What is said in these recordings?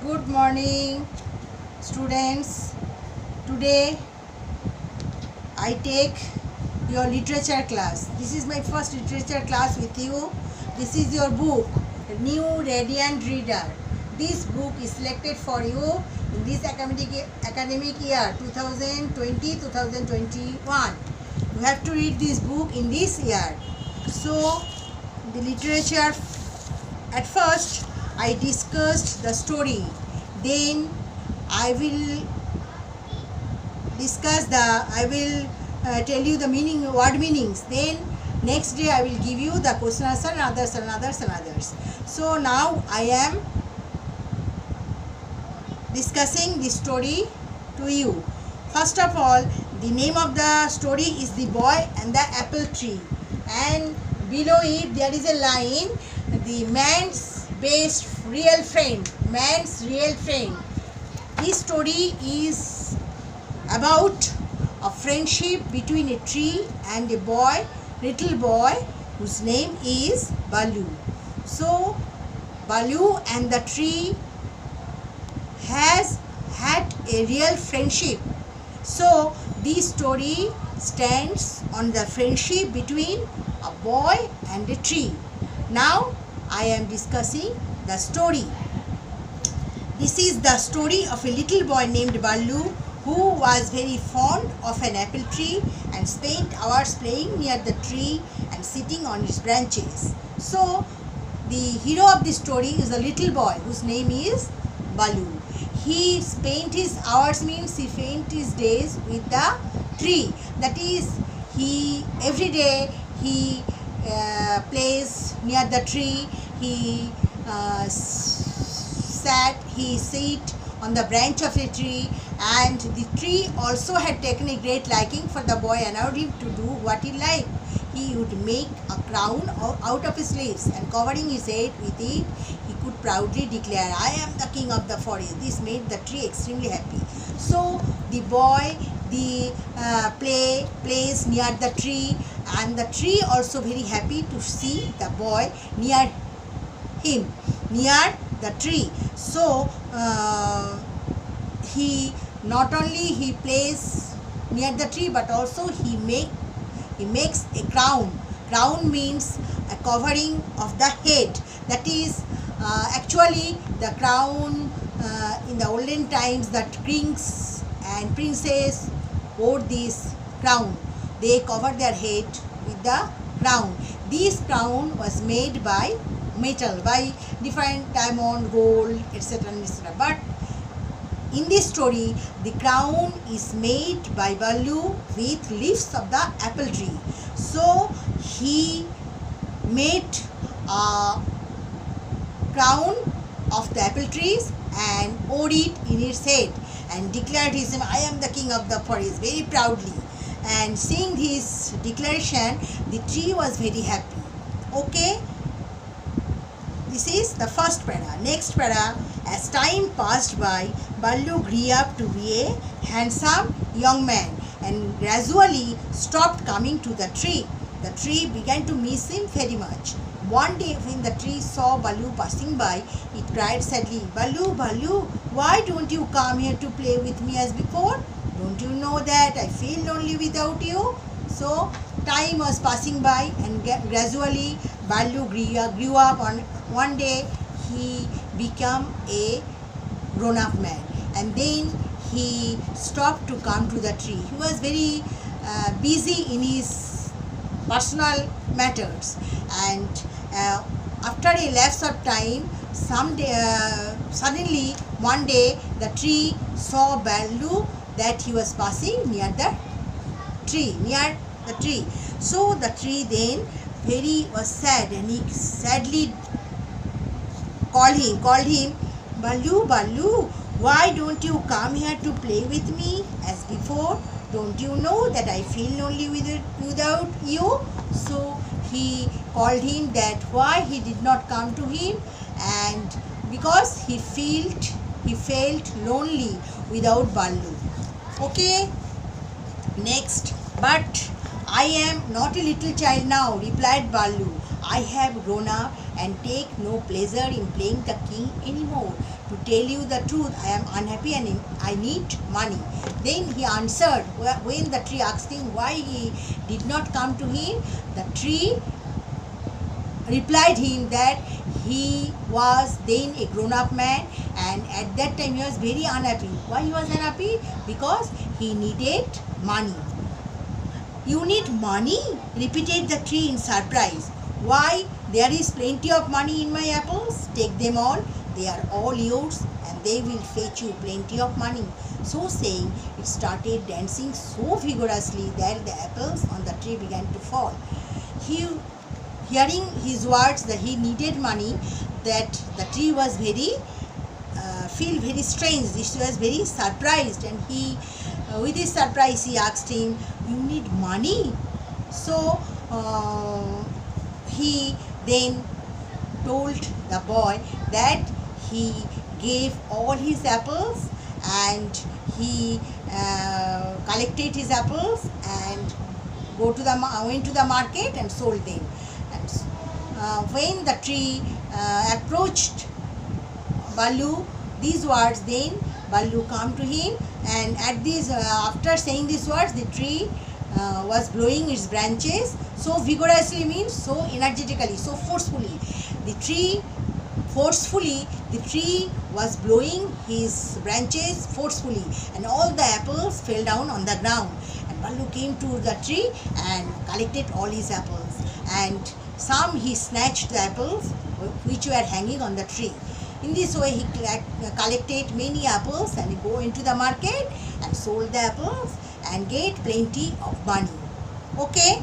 Good morning, students. Today I take your literature class. This is my first literature class with you. This is your book, New Radiant Reader. This book is selected for you in this academic year 2020-2021. You have to read this book in this year. So, the literature, at first I discussed the story, then I will tell you the word meanings, then next day I will give you the question answer and others. So now I am discussing the story to you. First of all, the name of the story is The Boy and the Apple Tree, and below it there is a line, the man's real friend. This story is about a friendship between a tree and a little boy whose name is Balu. So Balu and the tree has had a real friendship. So this story stands on the friendship between a boy and a tree. Now I am discussing the story. This is the story of a little boy named Balu who was very fond of an apple tree and spent hours playing near the tree and sitting on its branches. So the hero of this story is a little boy whose name is Balu. He spent his hours means he spent his days with the tree. That is, every day he plays near the tree. He sit on the branch of a tree, and the tree also had taken a great liking for the boy and allowed him to do what he liked. He would make a crown out of his leaves, and covering his head with it, he could proudly declare, "I am the king of the forest." This made the tree extremely happy. So the boy plays near the tree, and the tree also very happy to see the boy near the tree. So he not only plays near the tree, but also he makes a crown. Crown means a covering of the head. That is, actually the crown in the olden times, the kings and princes wore this crown. They covered their head with the crown. This crown was made by metal, by different diamond, gold, etc. But in this story, the crown is made by Balu with leaves of the apple tree. So he made a crown of the apple trees and wore it in its head and declared his name, "I am the king of the forest," very proudly. And seeing his declaration, the tree was very happy. Okay, this is the first para. Next para, as time passed by, Balu grew up to be a handsome young man and gradually stopped coming to the tree. The tree began to miss him very much. One day when the tree saw Balu passing by, it cried sadly, "Balu, Balu, why don't you come here to play with me as before? Don't you know that I feel lonely without you?" So time was passing by, and gradually Balu grew up. One day he became a grown-up man, and then he stopped to come to the tree. He was very busy in his personal matters, and after a lapse of time, suddenly one day the tree saw Balu that he was passing near the tree. So the tree then was sad, and he sadly called him, "Balu, Balu, why don't you come here to play with me as before? Don't you know that I feel lonely without you?" So he called him that why he did not come to him, and because he felt lonely without Balu. Okay, next. "But I am not a little child now," replied Balu. "I have grown up and take no pleasure in playing the king anymore. To tell you the truth, I am unhappy and I need money. Then he answered, when the tree asked him why he did not come to him, the tree replied him that he was then a grown-up man, and at that time he was very unhappy. Why he was unhappy? Because he needed money. You need money? Repeated the tree in surprise. Why? There is plenty of money in my apples. Take them all. They are all yours and they will fetch you plenty of money. So saying, it started dancing so vigorously that the apples on the tree began to fall. Hearing his words that he needed money, that the tree was feel very strange. This was very surprised, and he, with his surprise, he asked him, "You need money?" So he then told the boy that he gave all his apples and he collected his apples and went to the market and sold them. And when the tree approached Baloo these words, then Baloo come to him, and at this after saying these words, the tree was blowing its branches so vigorously, means so energetically, so forcefully. The tree was blowing his branches forcefully, and all the apples fell down on the ground. And Baloo came to the tree and collected all his apples, and some he snatched the apples which were hanging on the tree. In this way he collected many apples and he go into the market and sold the apples and get plenty of money. Okay.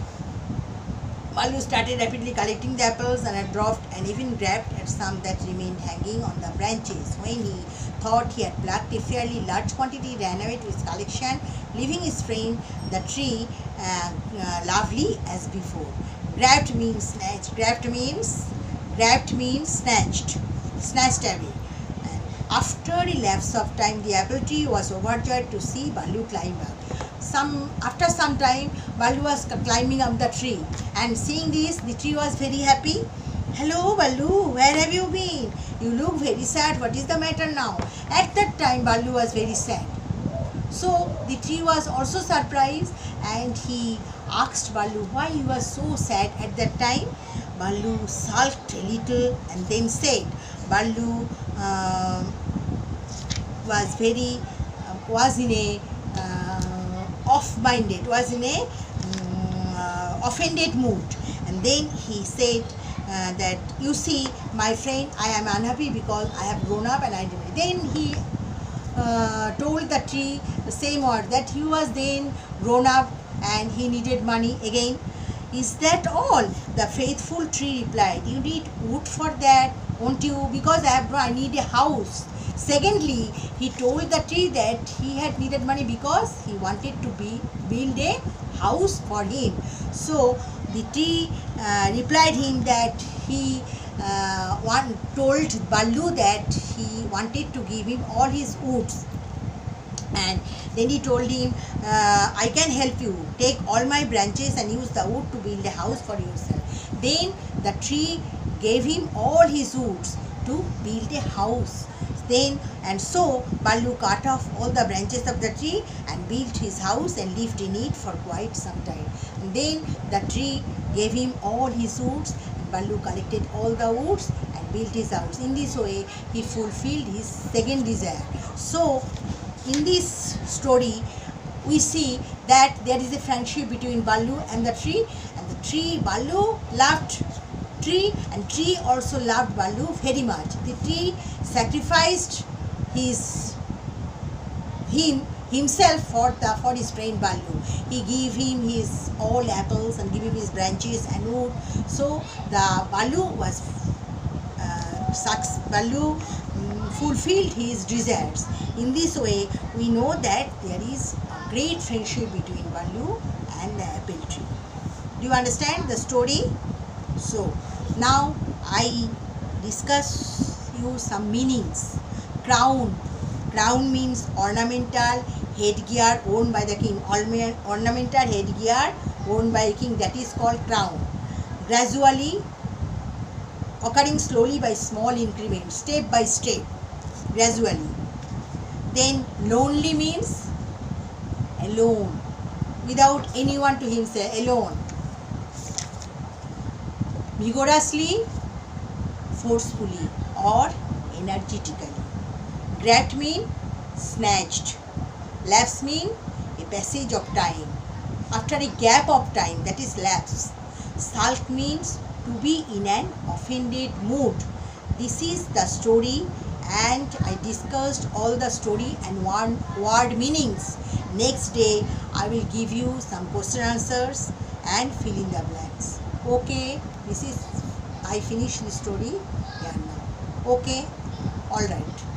Baloo started rapidly collecting the apples and had dropped and even grabbed at some that remained hanging on the branches. When he thought he had plucked a fairly large quantity, he ran away to his collection, leaving his friend the tree lovely as before. Grabbed means snatched. Grabbed means snatched away. And after a lapse of time, the apple tree was overjoyed to see Baloo climb up. After some time, Baloo was climbing up the tree, and seeing this, the tree was very happy. "Hello, Baloo, where have you been? You look very sad. What is the matter now?" At that time, Baloo was very sad. So the tree was also surprised, and he asked Baloo why he was so sad at that time. Baloo sulked a little and then said, Baloo was in a off-minded, was in a offended mood, and then he said that, "You see, my friend, I am unhappy because I have grown up and I did." Then he told the tree the same word, that he was then grown up and he needed money again. "Is that all?" The faithful tree replied, "You need wood for that, won't you? Because I need a house." Secondly, he told the tree that he had needed money because he wanted to build a house for him. So the tree replied him that he told Baloo that he wanted to give him all his woods. And then he told him, "I can help you. Take all my branches and use the wood to build a house for yourself." Then the tree gave him all his woods to build a house. And so Baloo cut off all the branches of the tree and built his house and lived in it for quite some time. And then the tree gave him all his woods, and Baloo collected all the woods and built his house. In this way, he fulfilled his second desire. So, in this story, we see that there is a friendship between Baloo and the tree, Baloo loved tree, and tree also loved Baloo very much. The tree sacrificed himself for his friend Baloo. He gave him his all apples and gave him his branches and wood. So the Baloo fulfilled his desires. In this way, we know that there is a great friendship between Baloo and the apple tree. Do you understand the story? So now I discuss you some meanings. Crown means ornamental headgear worn by the king. Ornamental headgear worn by a king, that is called crown. Gradually occurring slowly by small increments, step by step, gradually. Then lonely means alone, without anyone to himself, alone. Vigorously, forcefully or energetically. Grabbed mean snatched. Lapse mean a passage of time. After a gap of time, that is lapse. Sulk means to be in an offended mood. This is the story, and I discussed all the story and one word meanings. Next day I will give you some question answers and fill in the blanks. Okay, this is I finish the story here now. Okay, all right.